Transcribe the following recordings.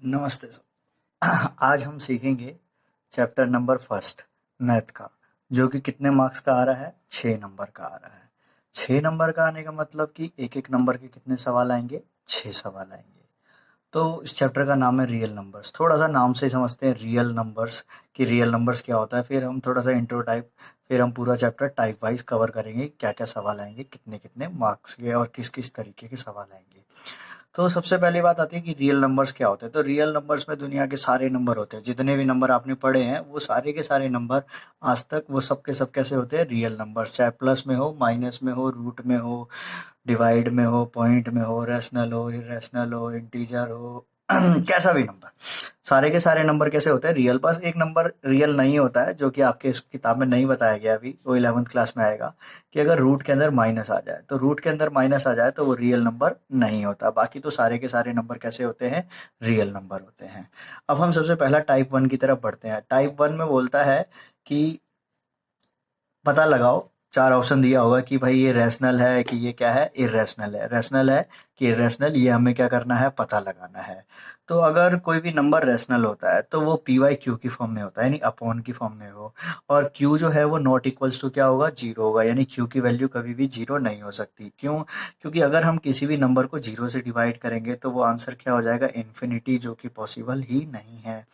नमस्ते सर। आज हम सीखेंगे चैप्टर नंबर फर्स्ट मैथ का, जो कि कितने मार्क्स का आ रहा है? 6 नंबर का आ रहा है। 6 नंबर का आने का मतलब कि एक एक नंबर के कितने सवाल आएंगे? 6 सवाल आएंगे। तो इस चैप्टर का नाम है रियल नंबर्स। थोड़ा सा नाम से ही समझते हैं रियल नंबर्स कि रियल नंबर्स क्या होता है। फिर हम थोड़ा सा इंट्रो टाइप, फिर हम पूरा चैप्टर टाइप वाइज कवर करेंगे, क्या क्या सवाल आएंगे, कितने कितने मार्क्स के और किस किस तरीके के सवाल आएंगे। तो सबसे पहली बात आती है कि रियल नंबर्स क्या होते हैं। तो रियल नंबर्स में दुनिया के सारे नंबर होते हैं, जितने भी नंबर आपने पढ़े हैं वो सारे के सारे नंबर आज तक, वो सब के सब कैसे होते हैं? Real numbers. चाहे प्लस में हो, माइनस में हो, रूट में हो, डिवाइड में हो, पॉइंट में हो, रैशनल हो, इरेशनल हो, इंटीजर हो, कैसा भी नंबर, सारे के सारे नंबर कैसे होते हैं? रियल। बस एक नंबर रियल नहीं होता है, जो कि आपके इस किताब में नहीं बताया गया, अभी वो 11th क्लास में आएगा, कि अगर रूट के अंदर माइनस आ जाए, तो रूट के अंदर माइनस आ जाए तो वो रियल नंबर नहीं होता। बाकी तो सारे के सारे नंबर कैसे होते हैं? रियल नंबर होते हैं। अब हम सबसे पहला टाइप 1 की तरफ बढ़ते हैं। टाइप 1 में बोलता है कि पता लगाओ, 4 ऑप्शन दिया होगा कि भाई ये रैशनल है कि ये क्या है? इर्रेशनल है। रैशनल है कि इर्रेशनल, ये हमें क्या करना है? पता लगाना है। तो अगर कोई भी नंबर रैशनल होता है तो वो पी वाई क्यू की फॉर्म में होता है, यानी अपॉन की फॉर्म में हो, और क्यू जो है वो नॉट इक्वल्स टू क्या होगा? जीरो होगा, यानी क्यू की वैल्यू कभी भी जीरो नहीं हो सकती। क्यों? क्योंकि अगर हम किसी भी नंबर को जीरो से डिवाइड करेंगे तो वो आंसर क्या हो जाएगा? इन्फिनिटी, जो कि पॉसिबल ही नहीं है।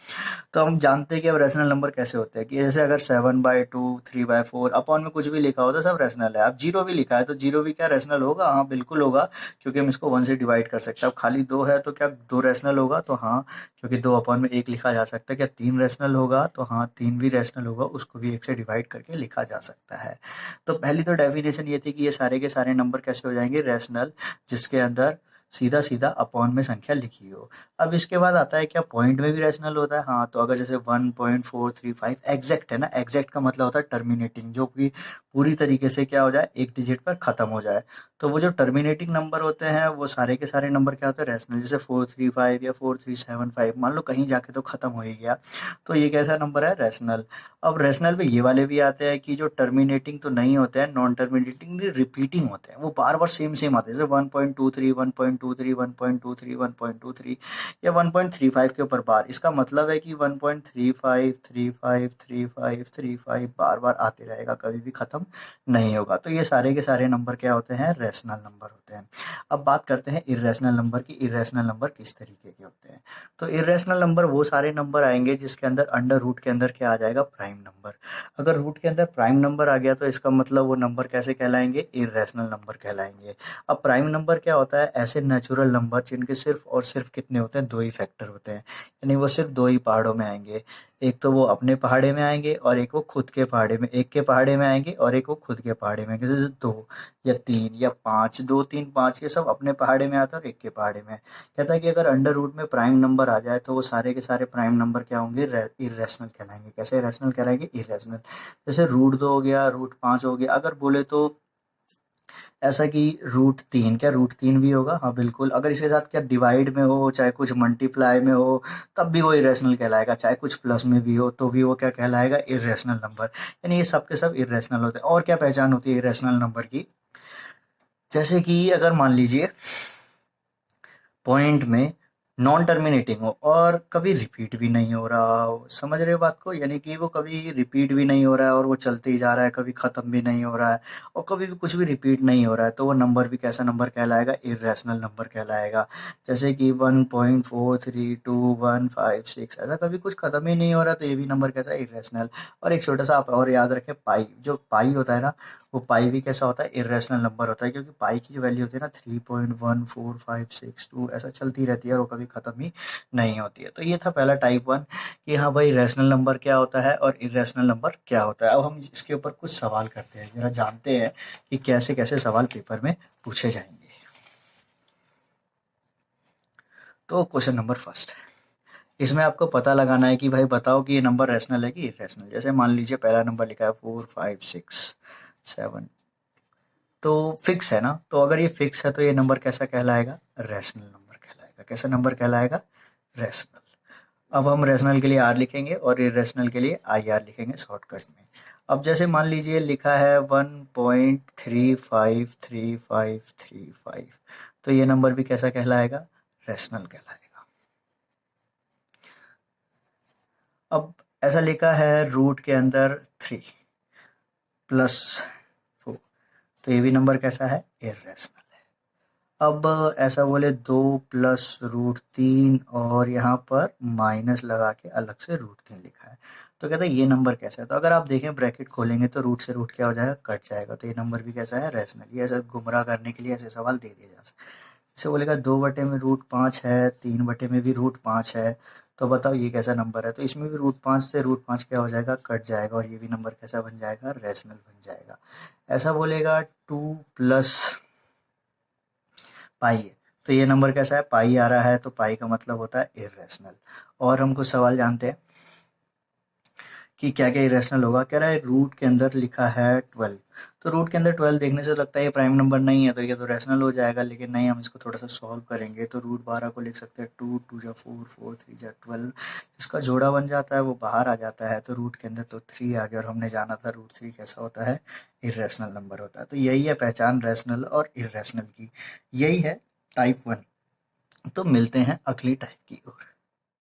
तो हम जानते हैं कि अब रैशनल नंबर कैसे होते हैं, कि जैसे अगर 7/2, 3/4 अपॉन में कुछ भी लिखा हो तो सब रैशनल है। अब जीरो भी लिखा है तो जीरो भी क्या रैशनल होगा? हाँ बिल्कुल होगा, क्योंकि हम इसको 1 से डिवाइड कर सकते हैं। अब खाली 2 है तो क्या 2 रैशनल होगा? तो हाँ, क्योंकि 2 अपॉन में 1 लिखा जा सकता है। क्या 3 रैशनल होगा? तो हाँ, 3 भी रैशनल होगा, उसको भी 1 से डिवाइड करके लिखा जा सकता है। तो पहली तो डेफिनेशन ये थी कि ये सारे के सारे नंबर कैसे हो जाएंगे? रैशनल, जिसके अंदर सीधा सीधा अपॉन में संख्या लिखी हो। अब इसके बाद आता है क्या पॉइंट में भी रैशनल होता है? हाँ, तो अगर जैसे 1.435 एग्जैक्ट है ना, एग्जैक्ट का मतलब होता है टर्मिनेटिंग, जो कि पूरी तरीके से क्या हो जाए? एक डिजिट पर खत्म हो जाए। तो वो जो टर्मिनेटिंग नंबर होते हैं वो सारे के सारे नंबर क्या होते हैं? रैशनल। जैसे 435 या 4375 मान लो कहीं जाके तो खत्म हो ही गया, तो ये कैसा नंबर है? रैशनल। अब रैशनल में ये वाले भी आते हैं कि जो टर्मिनेटिंग तो नहीं होते हैं, नॉन टर्मिनेटिंग रिपीटिंग होते हैं, वो बार बार सेम सेम आते हैं। जैसे 1.23, 1.23, 1.23, 1.23 या 1.35 के ऊपर बार। इसका मतलब है कि 1.35, 35, 35, 35 बार बार आते रहेगा, कभी भी खत्म नहीं होगा। तो ये सारे के सारे नंबर क्या होते हैं? रैशनल नंबर होते हैं। अब बात करते हैं इर्रेशनल नंबर की। इर्रेशनल नंबर किस तरीके के होते हैं? तो इर्रेशनल नंबर वो सारे नंबर आएंगे जिसके अंदर अंडर रूट के अंदर क्या आ जाएगा? Prime number. अगर रूट के अंदर प्राइम नंबर आ गया तो इसका मतलब वो नंबर कैसे कहलाएंगे? इर्रेशनल नंबर कहलाएंगे। अब प्राइम नंबर क्या होता है? ऐसे नेचुरल नंबर जिनके सिर्फ और सिर्फ कितने होते हैं? 2 ही फैक्टर होते हैं, यानी वो सिर्फ 2 ही पहाड़ों में आएंगे। एक तो वो अपने पहाड़े में आएंगे और एक वो खुद के पहाड़े में, एक के पहाड़े में आएंगे और एक वो खुद के पहाड़े में आएंगे। जैसे 2 या 3 या 5, 2, 3, 5 ये सब अपने पहाड़े में आता है और एक के पहाड़े में। कहता है कि अगर अंडर रूट में प्राइम नंबर आ जाए तो वो सारे के सारे प्राइम नंबर क्या होंगे? इर्रेशनल कहलाएंगे। कैसे इरेशनल कहलाएंगे? इर्रेशनल। जैसे रूट 2 हो गया, रूट 5 हो गया। अगर बोले तो ऐसा कि रूट 3, क्या रूट 3 भी होगा? हाँ बिल्कुल। अगर इसके साथ क्या डिवाइड में हो, चाहे कुछ मल्टीप्लाई में हो, तब भी वो इरेशनल कहलाएगा। चाहे कुछ प्लस में भी हो तो भी वो क्या कहलाएगा? Irrational number. यानी ये सब के सब इरेशनल होते हैं। और क्या पहचान होती है इरेशनल नंबर की? जैसे कि अगर मान लीजिए पॉइंट में नॉन टर्मिनेटिंग हो और कभी रिपीट भी नहीं हो रहा हो। समझ रहे हो बात को? यानी कि वो कभी रिपीट भी नहीं हो रहा है और वो चलते ही जा रहा है, कभी खत्म भी नहीं हो रहा है और कभी भी कुछ भी रिपीट नहीं हो रहा है, तो वो नंबर भी कैसा नंबर कहलाएगा? इर्रेशनल नंबर कहलाएगा। जैसे कि 1.432 156, ऐसा कभी कुछ खत्म ही नहीं हो रहा, तो ये भी नंबर कैसा है? इर्रेशनल। और एक छोटा सा आप और याद रखें, पाई। जो पाई होता है ना, वो पाई भी कैसा होता है? इर्रेशनल नंबर होता है, क्योंकि पाई की जो वैल्यू होती है ना 3.1456 ऐसा चलती रहती है और वो कभी खत्म ही नहीं होती है। तो ये था पहला टाइप 1, कि हाँ भाई रैशनल नंबर क्या होता है और इर्रेशनल नंबर क्या होता है। अब हम इसके ऊपर कुछ सवाल करते हैं, जरा जानते हैं कि कैसे कैसे सवाल पेपर में पूछे जाएंगे। तो क्वेश्चन नंबर फर्स्ट, इसमें आपको पता लगाना है कि भाई बताओ कि ये नंबर रैशनल है कि इर्रेशनल। जैसे मान लीजिए पहला नंबर लिखा है 4, 5, 6, 7, तो फिक्स है ना, तो अगर ये फिक्स है तो ये नंबर कैसा कहलाएगा? रैशनल नंबर कहलाएगा। कैसा नंबर कहलाएगा? रैशनल। अब हम रैशनल के लिए आर लिखेंगे और इरेशनल के लिए आई आर लिखेंगे शॉर्टकट में। अब जैसे मान लीजिए लिखा है 1.353535, तो ये नंबर भी कैसा कहलाएगा? रैशनल कहलाएगा। अब ऐसा लिखा है रूट के अंदर 3 प्लस 4, तो ये भी नंबर कैसा है, इर्रेशनल है। अब ऐसा बोले 2 प्लस रूट 3 और यहाँ पर माइनस लगा के अलग से रूट 3 लिखा है, तो कहते हैं ये नंबर कैसा है। तो अगर आप देखें ब्रैकेट खोलेंगे तो रूट से रूट क्या हो जाएगा, कट जाएगा, तो ये नंबर भी कैसा है, रैशनल। ये ऐसा गुमराह करने के लिए ऐसे सवाल दे दिया जा सकता है। जैसे बोलेगा 2/में रूट 5 है, 3/में भी रूट 5 है, तो बताओ ये कैसा नंबर है। तो इसमें भी रूट 5 से रूट 5 क्या हो जाएगा, कट जाएगा, और ये भी नंबर कैसा बन जाएगा, रैशनल बन जाएगा। ऐसा बोलेगा 2 प्लस पाई है, तो ये नंबर कैसा है, पाई आ रहा है, तो पाई का मतलब होता है इर्रेशनल। और हम कुछ सवाल जानते हैं कि क्या क्या इरेशनल होगा। कह रहा है रूट के अंदर लिखा है 12, तो रूट के अंदर 12 देखने से लगता है ये प्राइम नंबर नहीं है, तो ये तो रैशनल हो जाएगा, लेकिन नहीं, हम इसको थोड़ा सा सॉल्व करेंगे तो रूट 12 को लिख सकते हैं 2 2 जा 4 4 3 जा 12, जिसका जोड़ा बन जाता है वो बाहर आ जाता है, तो रूट के अंदर तो 3 आ गया, और हमने जाना था रूट 3 कैसा होता है, इरेशनल नंबर होता है। तो यही है पहचान रैशनल और इरेशनल की, यही है टाइप 1। तो मिलते हैं अगली टाइप की ओर।